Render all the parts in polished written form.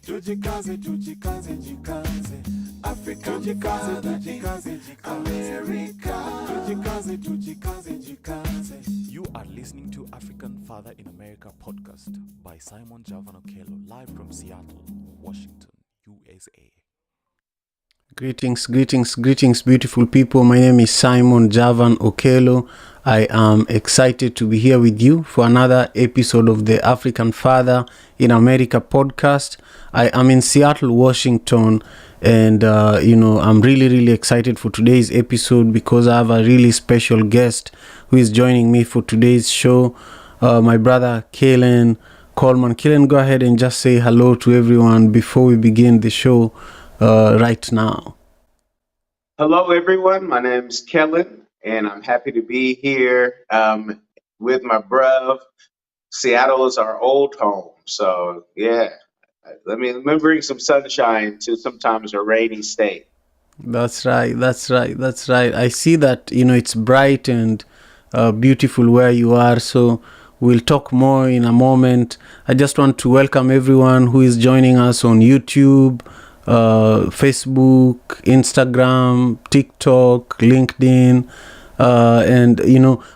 Tujikaze, tujikaze, jikaze. Africa, tujikaze, tujikaze, America. Tujikaze, tujikaze, jikaze. You are listening to African Father in America podcast by Simon Javan Okello, live from Seattle, Washington, USA. Greetings, beautiful people. My name is Simon Javan Okello. I am excited to be here with you for another episode of the African Father in America podcast. I am in Seattle, Washington, and I'm really excited for today's episode because I have a really special guest who is joining me for today's show, my brother Kellen Coleman. Kellen, go ahead and just say hello to everyone before we begin the show right now. Hello, everyone. My name's Kellen, and I'm happy to be here with my bruv. Seattle is our old home, so yeah. Let me bring some sunshine to sometimes a rainy state. That's right. I see that, it's bright and beautiful where you are, so we'll talk more in a moment. I just want to welcome everyone who is joining us on YouTube, Facebook, Instagram, TikTok, LinkedIn, and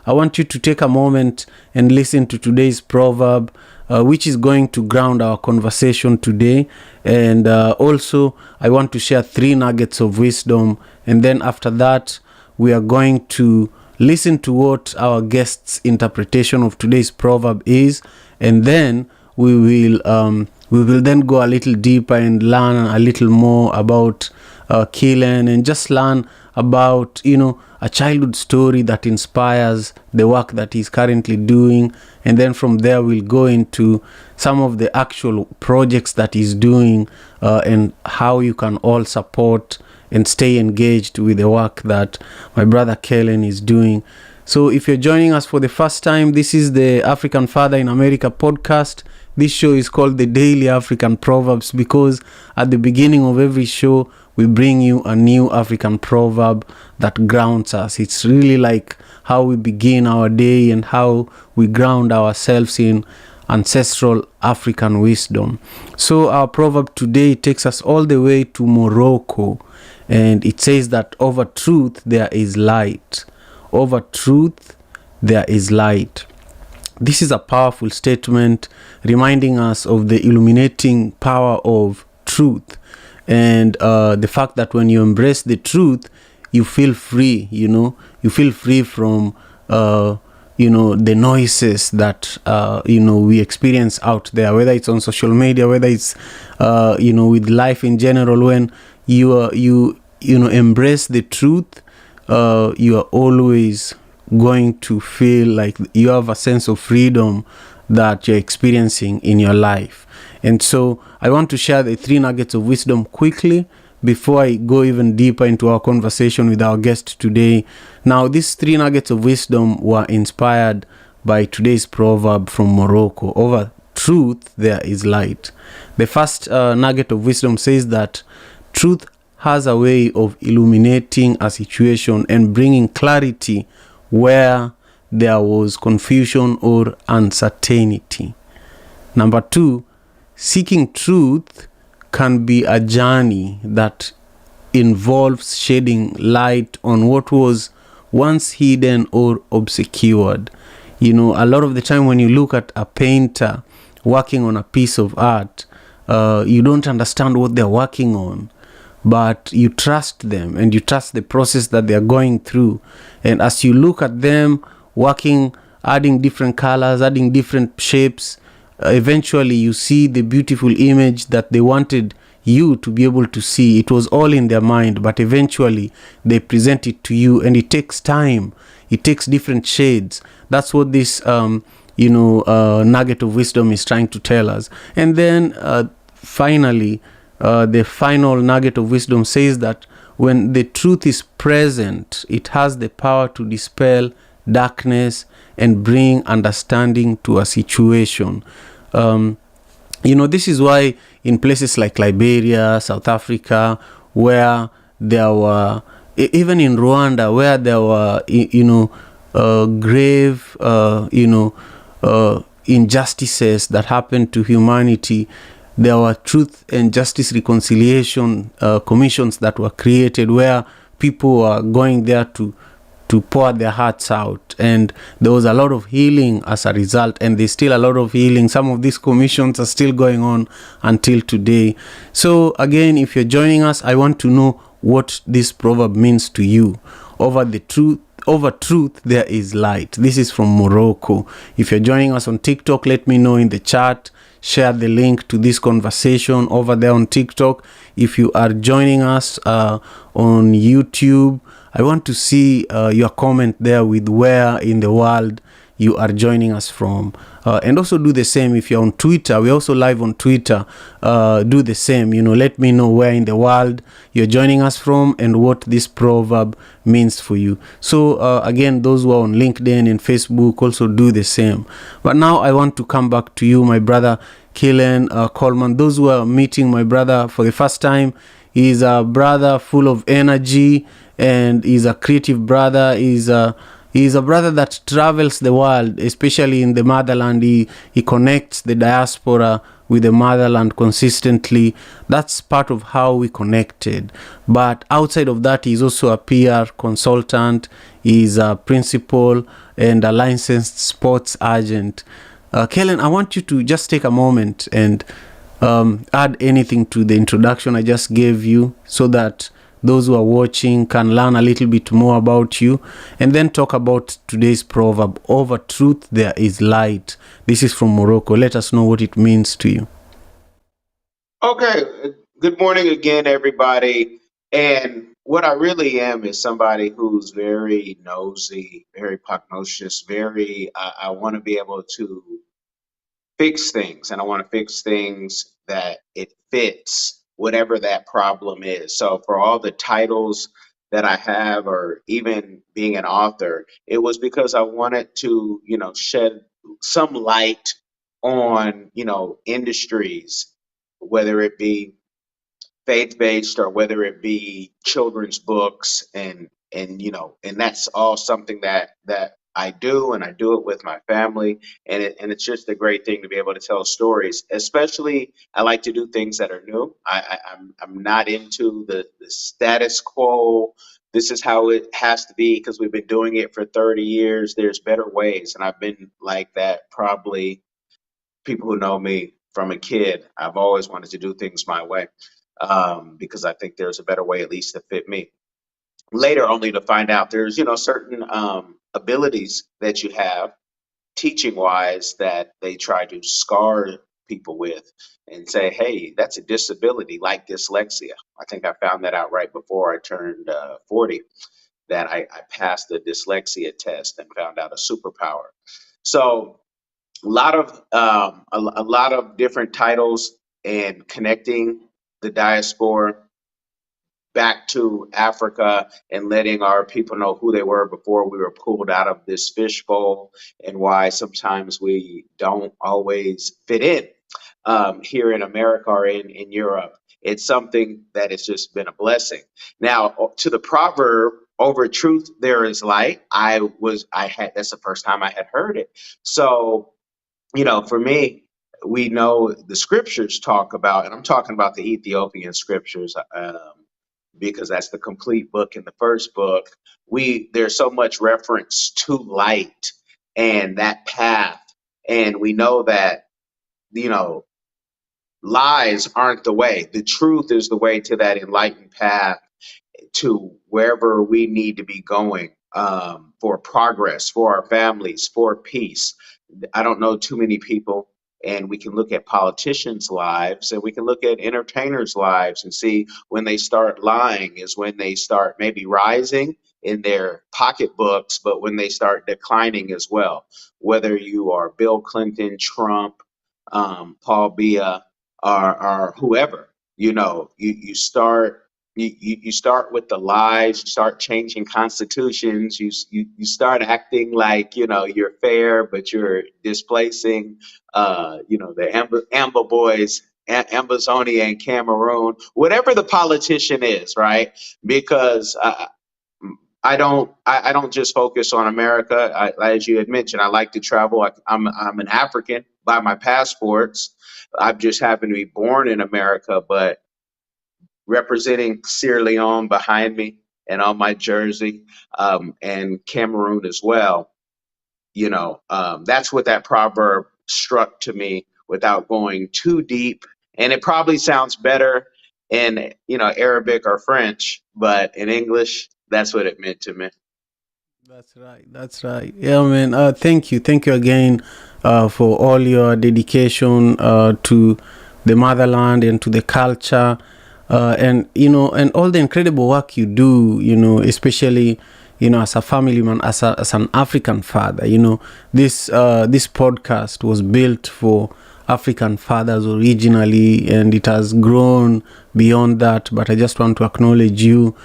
I want you to take a moment and listen to today's proverb, which is going to ground our conversation today. And also I want to share 3 nuggets of wisdom, and then after that we are going to listen to what our guest's interpretation of today's proverb is, and then we will then go a little deeper and learn a little more about Kellen, and just learn about a childhood story that inspires the work that he's currently doing. And then from there we'll go into some of the actual projects that he's doing, and how you can all support and stay engaged with the work that my brother Kellen is doing. So if you're joining us for the first time, this is the African Father in America podcast. This show is called the Daily African Proverbs because at the beginning of every show, we bring you a new African proverb that grounds us. It's really like how we begin our day and how we ground ourselves in ancestral African wisdom. So our proverb today takes us all the way to Morocco, and it says that over truth there is light. Over truth there is light. This is a powerful statement reminding us of the illuminating power of truth, and the fact that when you embrace the truth, you feel free. You feel free from the noises that we experience out there, whether it's on social media, whether it's with life in general. When you embrace the truth, you are always going to feel like you have a sense of freedom that you're experiencing in your life. And so I want to share the 3 nuggets of wisdom quickly before I go even deeper into our conversation with our guest today. Now, these 3 nuggets of wisdom were inspired by today's proverb from Morocco. Over truth there is light. The first nugget of wisdom says that truth has a way of illuminating a situation and bringing clarity where there was confusion or uncertainty. Number 2, seeking truth can be a journey that involves shedding light on what was once hidden or obscured. A lot of the time when you look at a painter working on a piece of art, you don't understand what they're working on, but you trust them and you trust the process that they're going through. And as you look at them working, adding different colors, adding different shapes, eventually you see the beautiful image that they wanted you to be able to see. It was all in their mind, but eventually they present it to you, and it takes time. It takes different shades. That's what this nugget of wisdom is trying to tell us. And then finally, the final nugget of wisdom says that when the truth is present, it has the power to dispel darkness and bring understanding to a situation. This is why in places like Liberia, South Africa, where there were, even in Rwanda, where there were, grave, injustices that happened to humanity, there were truth and justice reconciliation commissions that were created, where people were going there to pour their hearts out, and there was a lot of healing as a result, and there's still a lot of healing. Some of these commissions are still going on until today. So again, if you're joining us, I want to know what this proverb means to you. Over truth there is light. This is from Morocco. If you're joining us on TikTok, let me know in the chat. Share the link to this conversation over there on TikTok. If you are joining us on YouTube, I want to see your comment there with where in the world you are joining us from. And also do the same if you're on Twitter. We're also live on Twitter. Do the same. Let me know where in the world you're joining us from and what this proverb means for you. So again, those who are on LinkedIn and Facebook, also do the same. But now I want to come back to you, my brother Kellen Coleman. Those who are meeting my brother for the first time, he's a brother full of energy, and he's a creative brother. He's a brother that travels the world, especially in the motherland. He connects the diaspora with the motherland consistently. That's part of how we connected. But outside of that, he's also a PR consultant. He's a principal and a licensed sports agent. Kellen, I want you to just take a moment and add anything to the introduction I just gave you, so that those who are watching can learn a little bit more about you, and then talk about today's proverb, over truth there is light. This is from Morocco. Let us know what it means to you. Okay. Good morning again, everybody. And what I really am is somebody who's very nosy, very pugnacious, I want to be able to fix things, and I want to fix things that it fits whatever that problem is. So for all the titles that I have, or even being an author, it was because I wanted to, shed some light on, industries, whether it be faith-based or whether it be children's books, and that's all something that I do, and I do it with my family, and it's just a great thing to be able to tell stories. Especially, I like to do things that are new. I'm not into the status quo. This is how it has to be because we've been doing it for 30 years. There's better ways, and I've been like that. Probably people who know me from a kid, I've always wanted to do things my way, because I think there's a better way, at least to fit me. Later, only to find out there's certain abilities that you have, teaching wise, that they try to scar people with and say, hey, that's a disability like dyslexia. I think I found that out right before I turned 40, that I passed the dyslexia test and found out a superpower. So a lot of different titles, and connecting the diaspora back to Africa and letting our people know who they were before we were pulled out of this fishbowl, and why sometimes we don't always fit in here in America or in Europe. It's something that has just been a blessing. Now, to the proverb, over truth there is light. That's the first time I had heard it. So, for me, we know the scriptures talk about, and I'm talking about the Ethiopian scriptures, because that's the complete book. In the first book, there's so much reference to light and that path, and we know that you know lies aren't the way. The truth is the way to that enlightened path, to wherever we need to be going, for progress, for our families, for peace. I don't know too many people, and we can look at politicians' lives and we can look at entertainers' lives and see when they start lying is when they start maybe rising in their pocketbooks, but when they start declining as well. Whether you are Bill Clinton, Trump, Paul Bia, or whoever, you start you start with the lies, you start changing constitutions, you start acting like you're fair, but you're displacing the Amber boys, Ambazonia and Cameroon, whatever the politician is, right? Because I don't just focus on America. As you had mentioned, I like to travel. I'm an African by my passports, I've just happened to be born in America, but representing Sierra Leone behind me and on my jersey, and Cameroon as well. That's what that proverb struck to me without going too deep. And it probably sounds better in, Arabic or French, but in English, that's what it meant to me. That's right. That's right. Yeah, man. Thank you. Thank you again for all your dedication to the motherland and to the culture, and and all the incredible work you do. Especially as a family man, as an African father. This podcast was built for African fathers originally, and it has grown beyond that. But I just want to acknowledge you.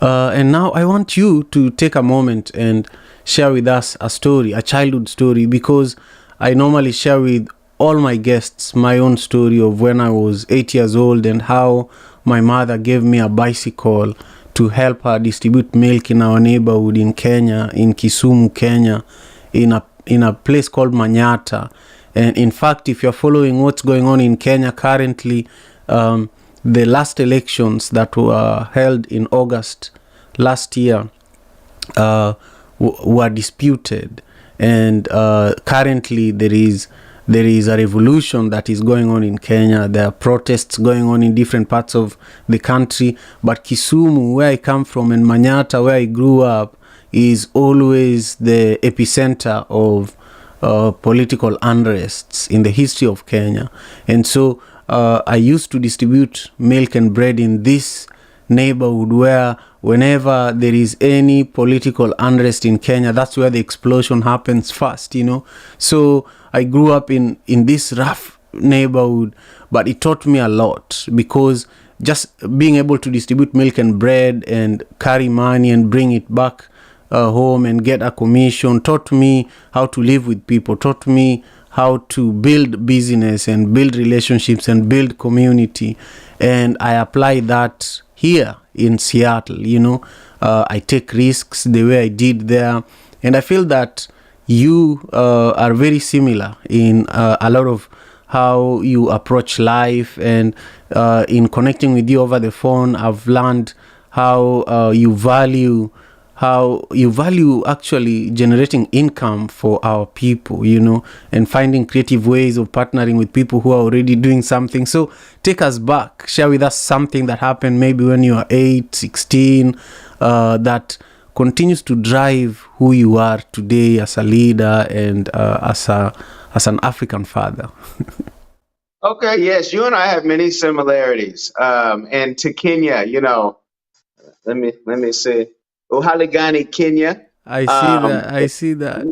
And now I want you to take a moment and share with us a story, a childhood story, because I normally share with all my guests my own story of when I was 8 years old and how my mother gave me a bicycle to help her distribute milk in our neighborhood in Kenya, in Kisumu, Kenya, in a place called Manyata. And in fact, if you're following what's going on in Kenya currently, the last elections that were held in August last year were disputed, and currently there is a revolution that is going on in Kenya. There are protests going on in different parts of the country, but Kisumu, where I come from, and Manyata, where I grew up, is always the epicenter of political unrests in the history of Kenya. And so I used to distribute milk and bread in this neighborhood where whenever there is any political unrest in Kenya, that's where the explosion happens first, So I grew up in this rough neighborhood, but it taught me a lot, because just being able to distribute milk and bread and carry money and bring it back home and get a commission taught me how to live with people, taught me how to build business and build relationships and build community. And I apply that here in Seattle. I take risks the way I did there. And I feel that you are very similar in a lot of how you approach life. And in connecting with you over the phone, I've learned how you value actually generating income for our people, and finding creative ways of partnering with people who are already doing something. So take us back, share with us something that happened maybe when you are 8, 16, that continues to drive who you are today as a leader and as an African father. Okay, yes, you and I have many similarities. And to Kenya, let me see. Uhaligani, Kenya. I see Um, that. I see that.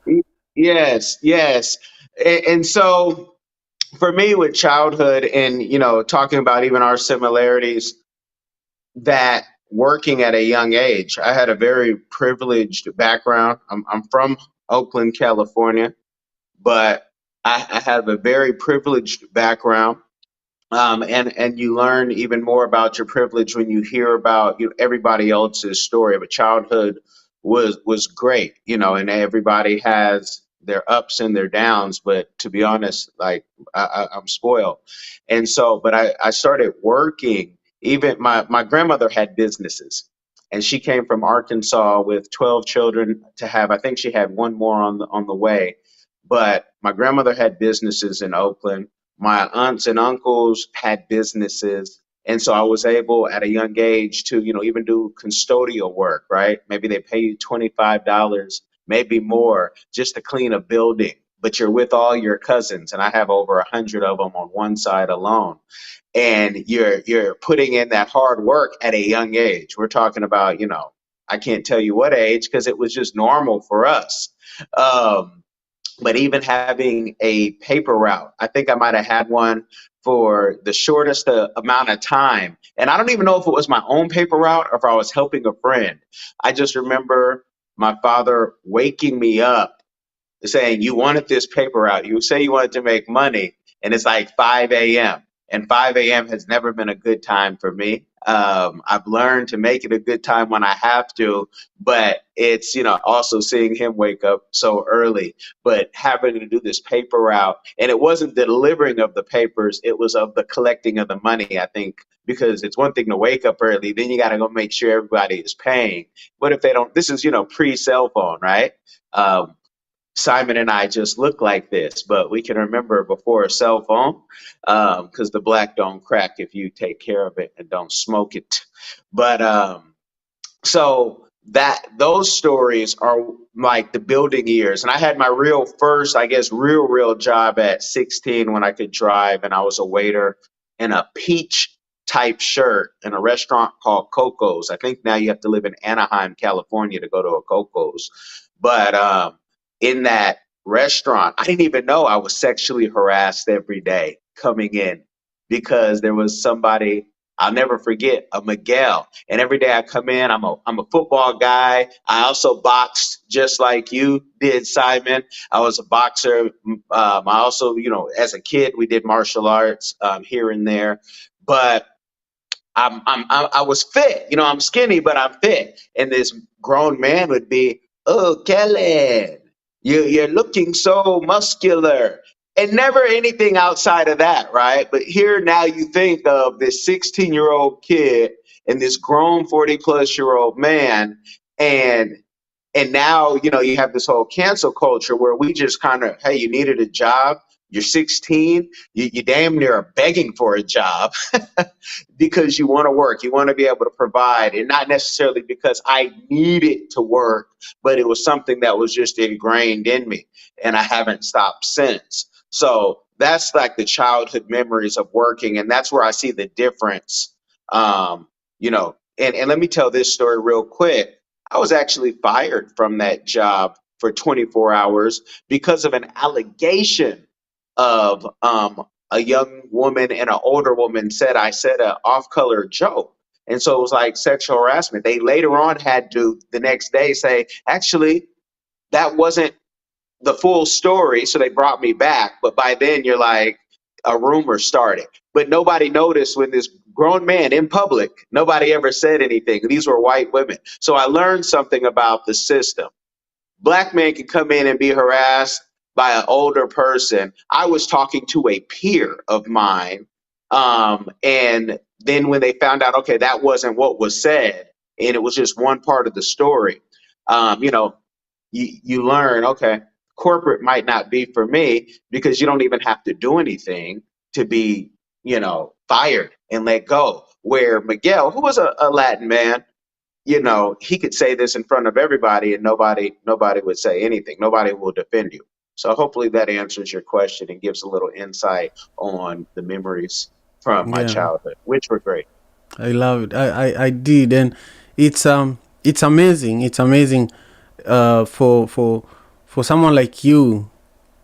yeah, yes, yes. And so for me with childhood and, talking about even our similarities, that working at a young age, I had a very privileged background. I'm from Oakland, California, but I have a very privileged background. And you learn even more about your privilege when you hear about everybody else's story. But childhood was great, and everybody has their ups and their downs. But to be honest, like I'm spoiled, and so but I started working. Even my grandmother had businesses, and she came from Arkansas with 12 children to have. I think she had one more on the way, but my grandmother had businesses in Oakland. My aunts and uncles had businesses. And so I was able at a young age to, even do custodial work, right? Maybe they pay you $25, maybe more, just to clean a building, but you're with all your cousins. And I have over 100 of them on one side alone. And you're putting in that hard work at a young age. We're talking about, I can't tell you what age because it was just normal for us. But even having a paper route, I think I might have had one for the shortest amount of time. And I don't even know if it was my own paper route or if I was helping a friend. I just remember my father waking me up saying, "You wanted this paper route. You say you wanted to make money." And it's like 5 a.m. And 5 a.m. has never been a good time for me. I've learned to make it a good time when I have to, but it's, also seeing him wake up so early, but having to do this paper route. And it wasn't the delivering of the papers, it was of the collecting of the money, I think, because it's one thing to wake up early, then you got to go make sure everybody is paying. What if they don't? This is, pre-cell phone, right? Simon and I just look like this, but we can remember before a cell phone, because the black don't crack if you take care of it and don't smoke it. But so that those stories are like the building years. And I had my real first, I guess, real job at 16 when I could drive, and I was a waiter in a peach type shirt in a restaurant called Coco's. I think now you have to live in Anaheim, California to go to a Coco's. But in that restaurant, I didn't even know I was sexually harassed every day coming in, because there was somebody, I'll never forget, a Miguel. And every day I come in, I'm a football guy. I also boxed just like you did, Simon. I was a boxer. I also, as a kid, we did martial arts here and there. But I was fit. I'm skinny, but I'm fit. And this grown man would be, "Oh, Kellen, you're looking so muscular." And never anything outside of that, right? But here now you think of this 16-year-old kid and this grown 40-plus-year-old man, and now, you have this whole cancel culture where we just kind of, hey, you needed a job, you're 16, you damn near are begging for a job because you want to work, you want to be able to provide, and not necessarily because I needed to work, but it was something that was just ingrained in me, and I haven't stopped since. So that's like the childhood memories of working, and that's where I see the difference. And let me tell this story real quick. I was actually fired from that job for 24 hours because of an allegation of a young woman and an older woman said I said an off-color joke. And so it was like sexual harassment. They later on had to, the next day, say, actually, that wasn't the full story. So they brought me back. But by then, you're like, a rumor started. But nobody noticed when this grown man in public, nobody ever said anything. These were white women. So I learned something about the system. Black men can come in and be harassed by an older person. I was talking to a peer of mine. And then when they found out, okay, that wasn't what was said, and it was just one part of the story, you learn, okay, corporate might not be for me, because you don't even have to do anything to be, fired and let go. Where Miguel, who was a Latin man, he could say this in front of everybody and nobody would say anything. Nobody will defend you. So hopefully that answers your question and gives a little insight on the memories from my childhood, which were great. I love it. I did, and it's amazing. It's amazing for someone like you.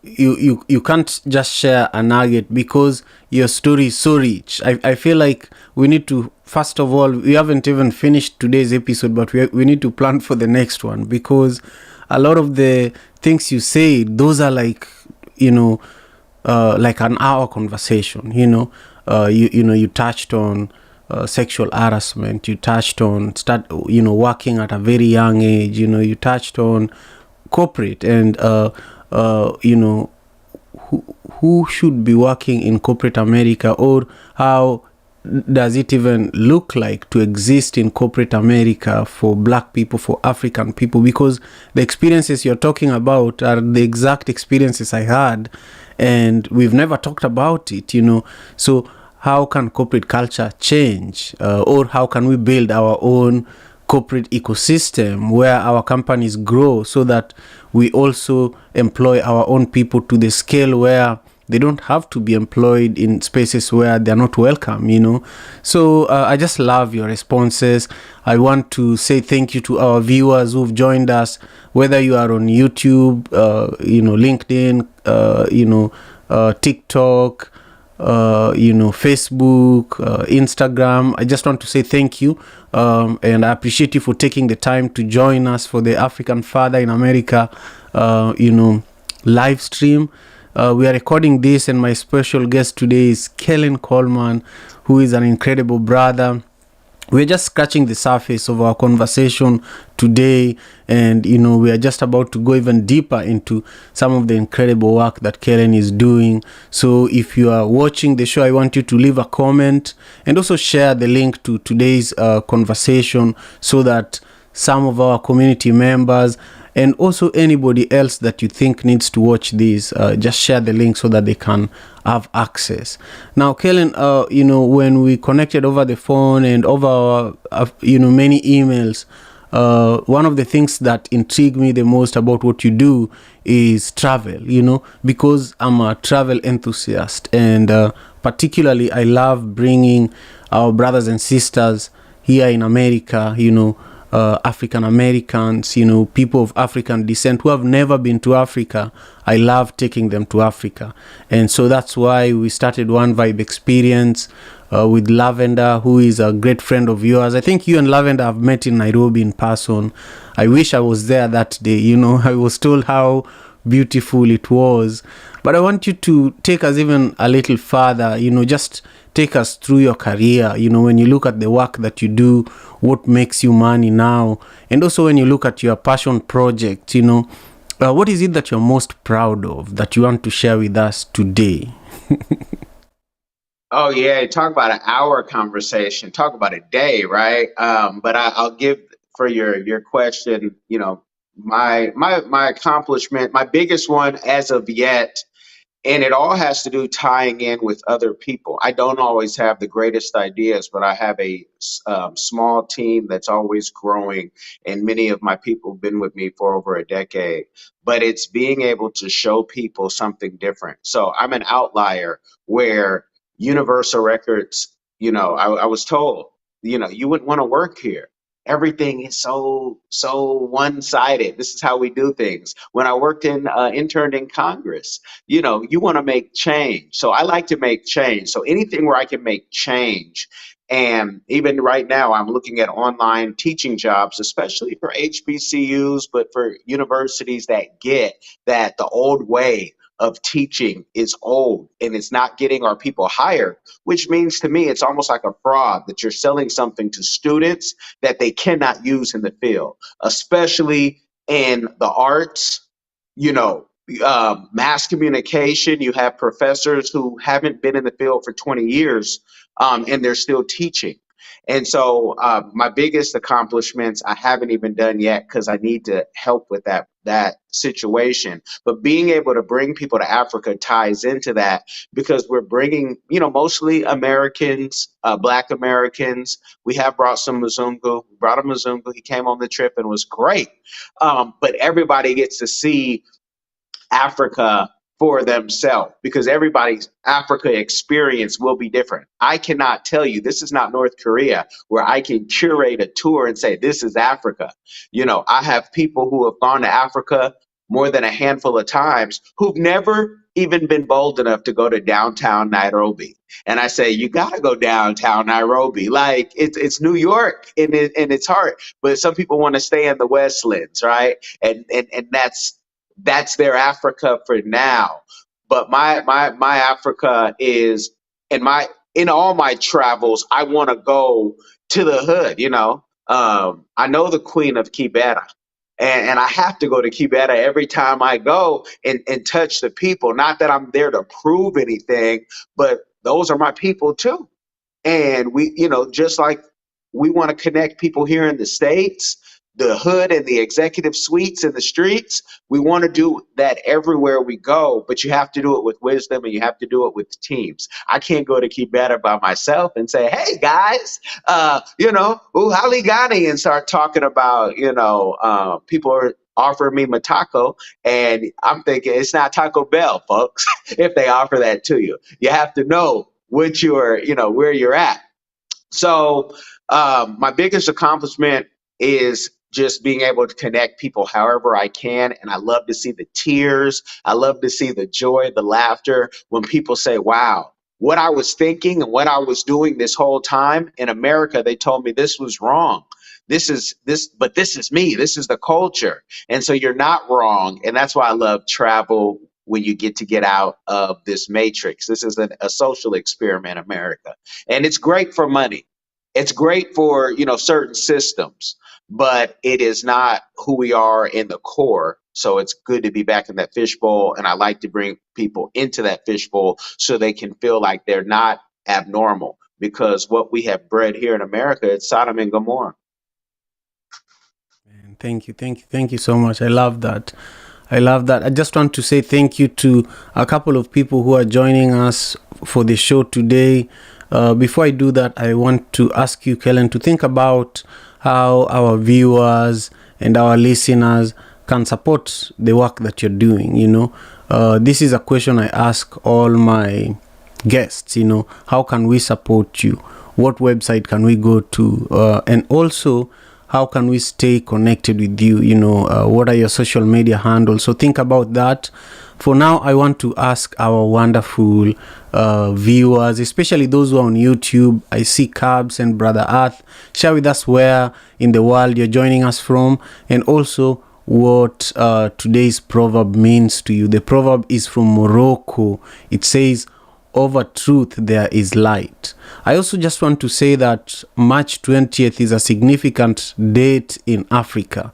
You can't just share a nugget because your story is so rich. I feel like we need to, first of all, we haven't even finished today's episode, but we need to plan for the next one, because a lot of the things you say, those are like, like an hour conversation. You touched on sexual harassment. You touched on working at a very young age. You touched on corporate and who should be working in corporate America, or how does it even look like to exist in corporate America for Black people, for African people? Because the experiences you're talking about are the exact experiences I had, and we've never talked about it, So how can corporate culture change, or how can we build our own corporate ecosystem where our companies grow, so that we also employ our own people to the scale where they don't have to be employed in spaces where they're not welcome, So I just love your responses. I want to say thank you to our viewers who've joined us, whether you are on YouTube, LinkedIn, TikTok, Facebook, Instagram. I just want to say thank you, and I appreciate you for taking the time to join us for the African Father in America live stream. We are recording this, and my special guest today is Kellen Coleman, who is an incredible brother. we're just scratching the surface of our conversation today, and we are just about to go even deeper into some of the incredible work that Kellen is doing. So if you are watching the show, I want you to leave a comment and also share the link to today's conversation, so that some of our community members and also anybody else that you think needs to watch this, just share the link so that they can have access. Now, Kellen, when we connected over the phone and over many emails, one of the things that intrigue me the most about what you do is travel, because I'm a travel enthusiast, and particularly I love bringing our brothers and sisters here in America, African Americans, people of African descent who have never been to Africa. I love taking them to Africa. And so that's why we started One Vibe Experience with Lavender, who is a great friend of yours. I think you and Lavender have met in Nairobi in person. I wish I was there that day. I was told how beautiful it was. But I want you to take us even a little further, just take us through your career, when you look at the work that you do, what makes you money now, and also when you look at your passion project, what is it that you're most proud of that you want to share with us today? Oh yeah, talk about an hour conversation. Talk about a day, right? But I'll give for your question. My accomplishment, my biggest one as of yet, and it all has to do tying in with other people. I don't always have the greatest ideas, but I have a small team that's always growing, and many of my people have been with me for over a decade. But it's being able to show people something different. So I'm an outlier where Universal Records, I was told, you wouldn't want to work here. Everything is so one-sided. This is how we do things. When I worked interned in Congress, you want to make change. So I like to make change. So anything where I can make change. And even right now, I'm looking at online teaching jobs, especially for HBCUs, but for universities that get that the old way of teaching is old and it's not getting our people hired, which means to me, it's almost like a fraud that you're selling something to students that they cannot use in the field, especially in the arts, mass communication. You have professors who haven't been in the field for 20 years, and they're still teaching. And so my biggest accomplishments I haven't even done yet because I need to help with that situation. But being able to bring people to Africa ties into that, because we're bringing, mostly Americans, Black Americans. We have brought some Mzungu. We brought a Mzungu. He came on the trip and was great. But everybody gets to see Africa for themselves, because everybody's Africa experience will be different. I cannot tell you, this is not North Korea where I can curate a tour and say, this is Africa. I have people who have gone to Africa more than a handful of times who've never even been bold enough to go to downtown Nairobi. And I say, you got to go downtown Nairobi. Like it's New York in its heart, but some people want to stay in the Westlands, right? And that's their Africa for now. But my Africa is in all my travels, I want to go to the hood, I know the Queen of Kibera. And I have to go to Kibera every time I go and touch the people. Not that I'm there to prove anything, but those are my people too. And we, just like we want to connect people here in the States, the hood and the executive suites and the streets, we want to do that everywhere we go, but you have to do it with wisdom and you have to do it with teams. I can't go to Kibera by myself and say, hey guys, Haligani, and start talking about, people are offering me matako, and I'm thinking it's not Taco Bell, folks, if they offer that to you. You have to know what you're, where you're at. So my biggest accomplishment is just being able to connect people however I can. And I love to see the tears. I love to see the joy, the laughter when people say, wow, what I was thinking and what I was doing this whole time in America, they told me this was wrong. But this is me. This is the culture. And so you're not wrong. And that's why I love travel, when you get out of this matrix. This is a social experiment, America. And it's great for money. it's great for, certain systems, but it is not who we are in the core. So it's good to be back in that fishbowl, and I like to bring people into that fishbowl so they can feel like they're not abnormal, because what we have bred here in America, it's Sodom and Gomorrah. And thank you so much. I love that. I love that. I just want to say thank you to a couple of people who are joining us for the show today. Before I do that, I want to ask you, Kellen, to think about how our viewers and our listeners can support the work that you're doing. This is a question I ask all my guests. How can we support you? What website can we go to? And also, how can we stay connected with you? What are your social media handles? So think about that. For now, I want to ask our wonderful viewers, especially those who are on YouTube. I see Cabs and Brother Earth. Share with us where in the world you're joining us from, and also what today's proverb means to you. The proverb is from Morocco. It says, "Over truth there is light." I also just want to say that March 20th is a significant date in Africa.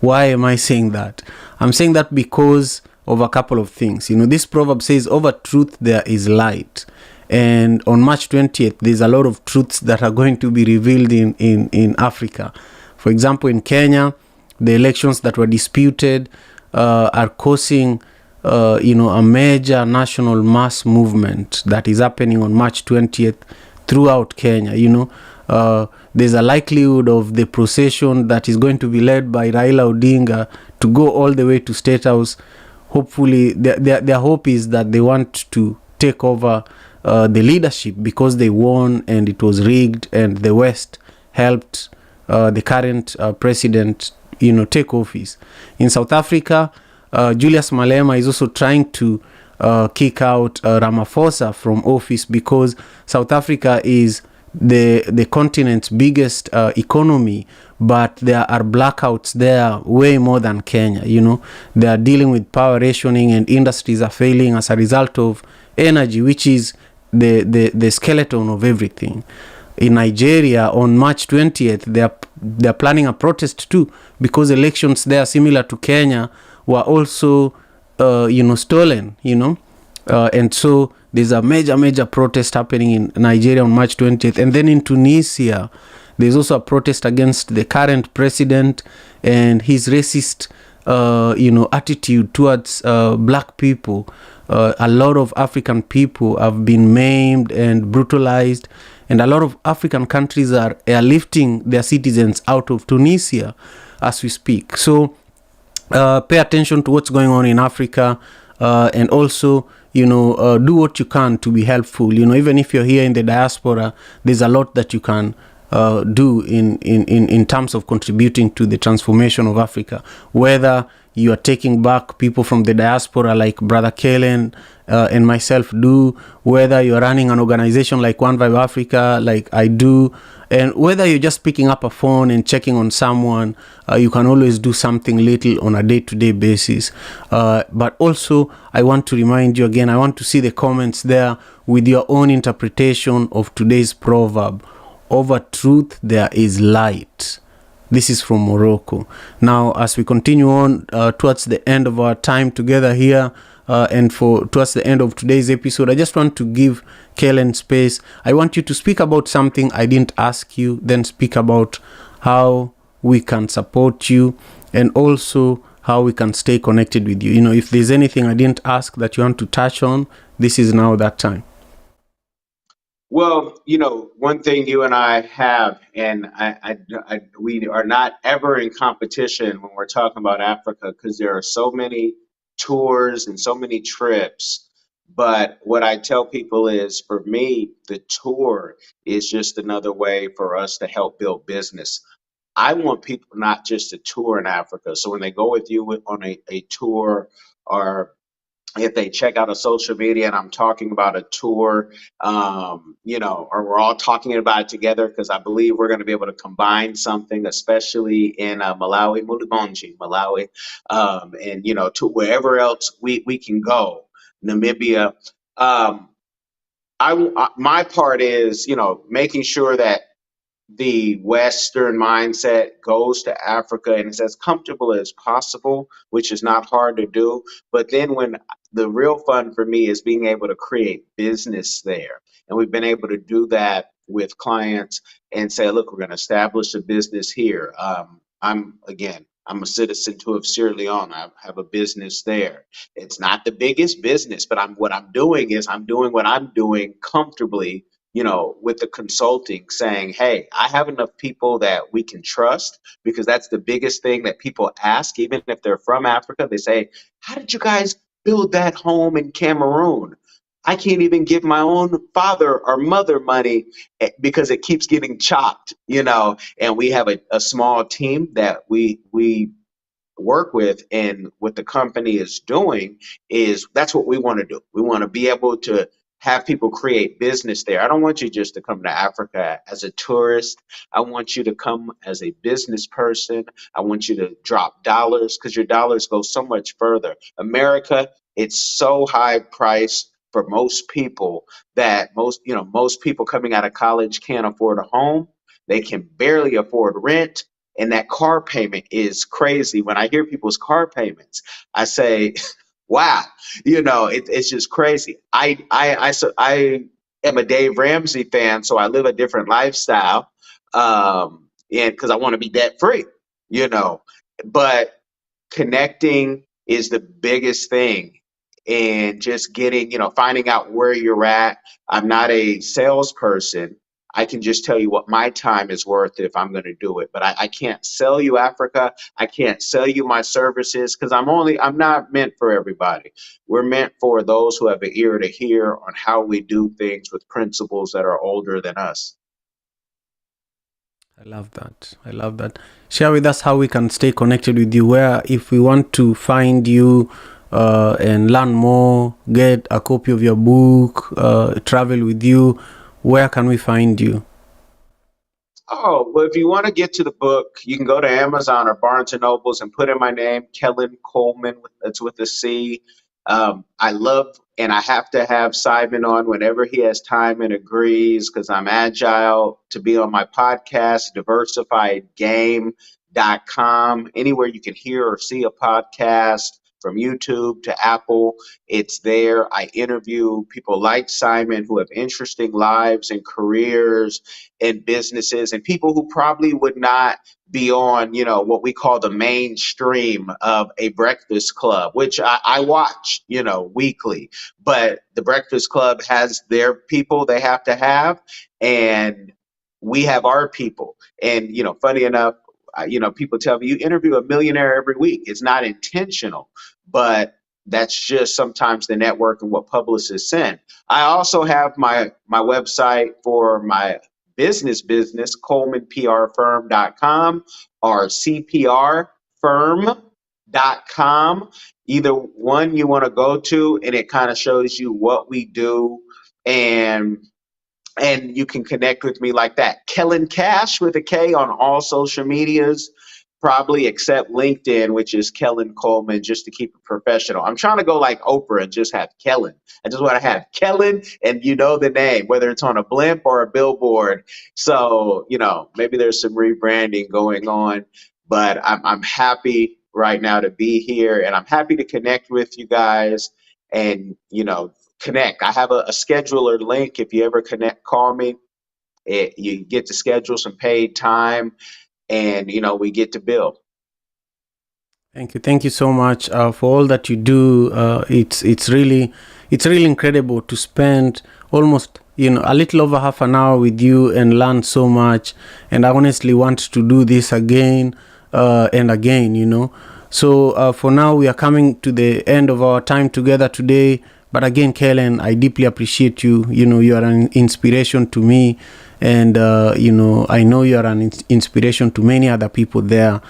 Why am I saying that? I'm saying that because of a couple of things. This proverb says, "Over truth there is light." And on March 20th, there's a lot of truths that are going to be revealed in Africa. For example, in Kenya, the elections that were disputed are causing a major national mass movement that is happening on March 20th throughout Kenya. There's a likelihood of the procession that is going to be led by Raila Odinga to go all the way to State House. Hopefully, their hope is that they want to take over the leadership because they won and it was rigged, and the West helped the current president, take office. In South Africa, Julius Malema is also trying to kick out Ramaphosa from office because South Africa is the continent's biggest economy, but there are blackouts there way more than Kenya. They are dealing with power rationing, and industries are failing as a result of energy, which is the skeleton of everything. In Nigeria, on March 20th, they're planning a protest too, because elections there, similar to Kenya, were also stolen. And so there's a major protest happening in Nigeria on March 20th. And then in Tunisia, there's also a protest against the current president and his racist attitude towards black people. A lot of African people have been maimed and brutalized, and a lot of African countries are airlifting their citizens out of Tunisia as we speak. So pay attention to what's going on in Africa, and also do what you can to be helpful. Even if you're here in the diaspora, there's a lot that you can do in terms of contributing to the transformation of Africa. Whether you are taking back people from the diaspora like Brother Kellen and myself do, whether you're running an organization like One Vibe Africa like I do, and whether you're just picking up a phone and checking on someone, you can always do something little on a day-to-day basis. But also, I want to remind you again, I want to see the comments there with your own interpretation of today's proverb. Over truth there is light. This is from Morocco. Now, as we continue on towards the end of our time together here, and towards the end of today's episode, I just want to give Kellen space. I want you to speak about something I didn't ask you, then speak about how we can support you, and also how we can stay connected with you. If there's anything I didn't ask that you want to touch on, this is now that time. Well, one thing you and I have, and we are not ever in competition when we're talking about Africa, because there are so many tours and so many trips. But what I tell people is, for me, the tour is just another way for us to help build business. I want people not just to tour in Africa. So when they go with you on a tour, or if they check out a social media and I'm talking about a tour, or we're all talking about it together, because I believe we're going to be able to combine something, especially in Malawi, Malawi, and, to wherever else we can go, Namibia. My part is, making sure that the Western mindset goes to Africa and is as comfortable as possible, which is not hard to do. But then when the real fun for me is being able to create business there. And we've been able to do that with clients and say, look, we're going to establish a business here. I'm a citizen too of Sierra Leone. I have a business there. It's not the biggest business, but what I'm doing is I'm doing what I'm doing comfortably, with the consulting, saying, hey, I have enough people that we can trust, because that's the biggest thing that people ask, even if they're from Africa. They say, how did you guys build that home in Cameroon? I can't even give my own father or mother money because it keeps getting chopped, and we have a small team that we work with, and what the company is doing is that's what we want to do. We want to be able to have people create business there. I don't want you just to come to Africa as a tourist. I want you to come as a business person. I want you to drop dollars, because your dollars go so much further. America, it's so high priced for most people that most people coming out of college can't afford a home. They can barely afford rent. And that car payment is crazy. When I hear people's car payments, I say, wow, it's just crazy. I am a Dave Ramsey fan, so I live a different lifestyle, and because I want to be debt free, but connecting is the biggest thing, and just getting, finding out where you're at. I'm not a salesperson. I can just tell you what my time is worth if I'm going to do it. But I can't sell you Africa. I can't sell you my services, because I'm not meant for everybody. We're meant for those who have an ear to hear on how we do things with principles that are older than us. I love that. I love that. Share with us how we can stay connected with you, where if we want to find you and learn more, get a copy of your book, travel with you, where can we find you? Oh, well, if you want to get to the book, you can go to Amazon or Barnes and Nobles and put in my name, Kellen Coleman. That's with a C. I love, and I have to have Simon on whenever he has time and agrees, because I'm agile, to be on my podcast, diversifiedgame.com. Anywhere you can hear or see a podcast, from YouTube to Apple, it's there. I interview people like Simon who have interesting lives and careers and businesses, and people who probably would not be on, what we call the mainstream of a Breakfast Club, which I watch, weekly. But the Breakfast Club has their people they have to have, and we have our people. And, funny enough, people tell me, you interview a millionaire every week. It's not intentional, but that's just sometimes the network and what publicists send. I also have my website for my business, colemanprfirm.com or cprfirm.com. Either one you want to go to, and it kind of shows you what we do, and you can connect with me like that. Kellen Cash with a K on all social medias, probably except LinkedIn, which is Kellen Coleman, just to keep it professional. I'm trying to go like Oprah and just have Kellen. I just want to have Kellen, and the name, whether it's on a blimp or a billboard. So, maybe there's some rebranding going on, but I'm happy right now to be here, and I'm happy to connect with you guys and, connect. I have a scheduler link. If you ever call me, you get to schedule some paid time, and we get to build. Thank you so much for all that you do. It's really incredible to spend almost a little over half an hour with you and learn so much. And I honestly want to do this again and again. So for now, we are coming to the end of our time together today. But again, Kellen, I deeply appreciate you. You are an inspiration to me, and I know you are an inspiration to many other people there,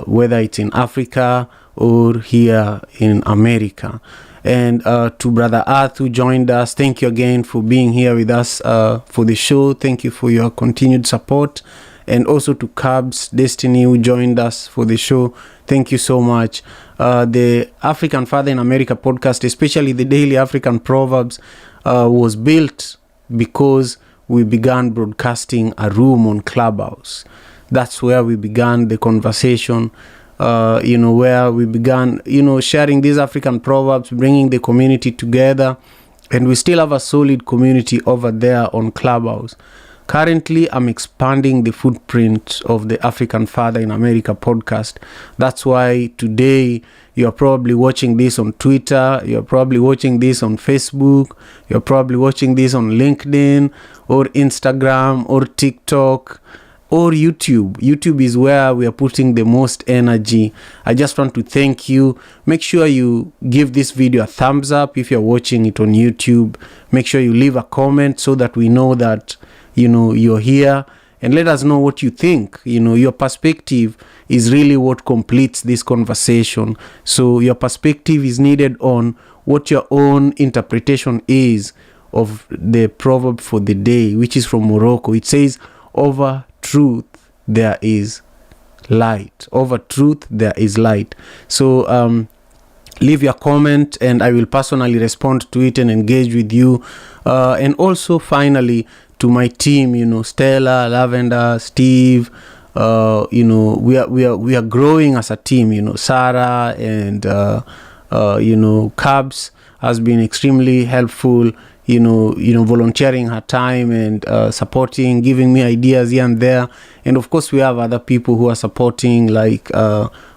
whether it's in Africa or here in America. And to Brother Earth, who joined us, thank you again for being here with us for the show. Thank you for your continued support. And also to Cubs Destiny, who joined us for the show. Thank you so much. The African Father in America podcast, especially the Daily African Proverbs, was built because we began broadcasting a room on Clubhouse. That's where we began the conversation, where we began, sharing these African proverbs, bringing the community together. And we still have a solid community over there on Clubhouse. Currently, I'm expanding the footprint of the African Father in America podcast. That's why today you're probably watching this on Twitter, you're probably watching this on Facebook, you're probably watching this on LinkedIn or Instagram or TikTok or YouTube. YouTube is where we are putting the most energy. I just want to thank you. Make sure you give this video a thumbs up if you're watching it on YouTube. Make sure you leave a comment so that we know that you're here, and let us know what you think. Your perspective is really what completes this conversation. So your perspective is needed on what your own interpretation is of the proverb for the day, which is from Morocco. It says, over truth there is light. Over truth there is light. So leave your comment and I will personally respond to it and engage with you. And also finally, to my team, Stella, Lavender, Steve, we are growing as a team. Sarah and Cabs has been extremely helpful. Volunteering her time and supporting, giving me ideas here and there. And of course, we have other people who are supporting, like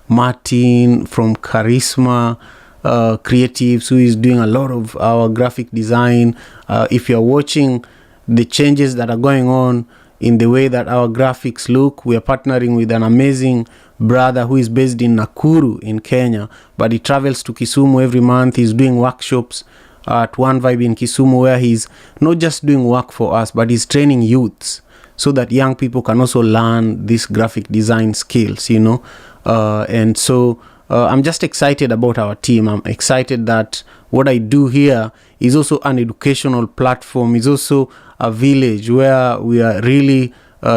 Martin from Charisma Creatives, who is doing a lot of our graphic design. If you're watching the changes that are going on in the way that our graphics look, we are partnering with an amazing brother who is based in Nakuru in Kenya, but he travels to Kisumu every month. He's doing workshops at One Vibe in Kisumu, where he's not just doing work for us, but he's training youths so that young people can also learn these graphic design skills, and so I'm just excited about our team. I'm excited that what I do here is also an educational platform, is also a village where we are really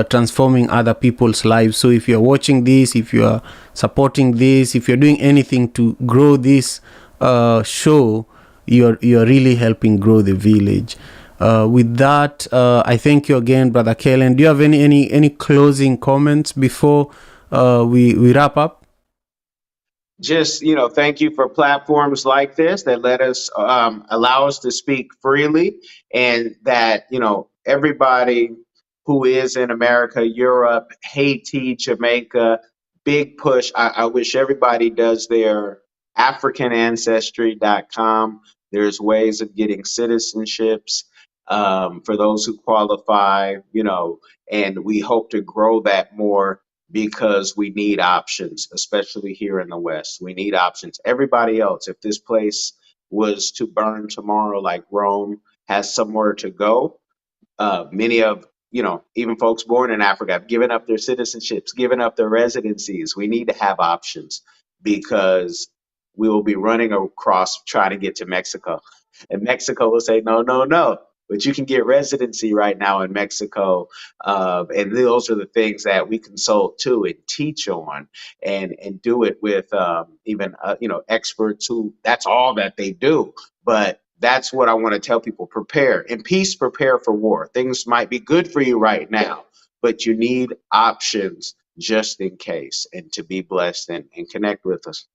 transforming other people's lives. So if you're watching this, if you're supporting this, if you're doing anything to grow this show, you're really helping grow the village. With that, I thank you again, Brother Kellen. Do you have any closing comments before we wrap up? Just, thank you for platforms like this that let us allow us to speak freely, and that, everybody who is in America, Europe, Haiti, Jamaica, big push. I wish everybody does their AfricanAncestry.com. There's ways of getting citizenships for those who qualify, and we hope to grow that more, because we need options, especially here in the West. We need options. Everybody else, if this place was to burn tomorrow, like Rome has somewhere to go, many of, even folks born in Africa have given up their citizenships, given up their residencies. We need to have options, because we will be running across trying to get to Mexico. And Mexico will say, no, no, no. But you can get residency right now in Mexico. And those are the things that we consult to and teach on, and do it with even, experts who that's all that they do. But that's what I want to tell people. Prepare. In peace, prepare for war. Things might be good for you right now, but you need options just in case, and to be blessed and connect with us.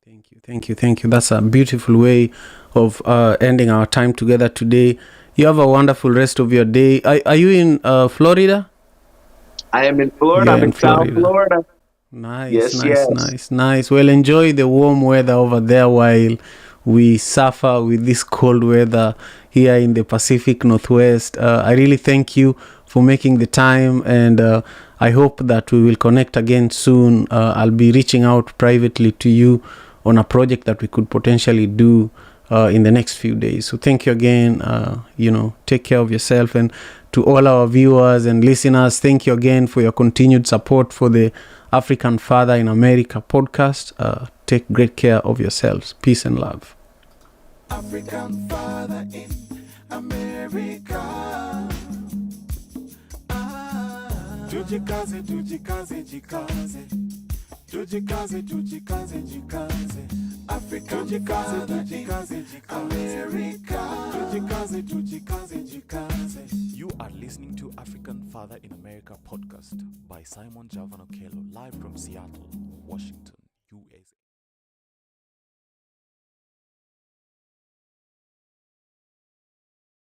Thank you. That's a beautiful way of ending our time together today. You have a wonderful rest of your day. Are you in Florida? I am in Florida. I'm in South Florida. Nice. Well, enjoy the warm weather over there while we suffer with this cold weather here in the Pacific Northwest. I really thank you for making the time, and I hope that we will connect again soon. I'll be reaching out privately to you on a project that we could potentially do in the next few days. So thank you again. Take care of yourself, and to all our viewers and listeners, thank you again for your continued support for the African Father in America podcast. Take great care of yourselves. Peace and love. African Father in America. Tujikaze. Tujikaze. African father in America. You are listening to African Father in America podcast by Simon Javan Okello, live from Seattle, Washington, USA.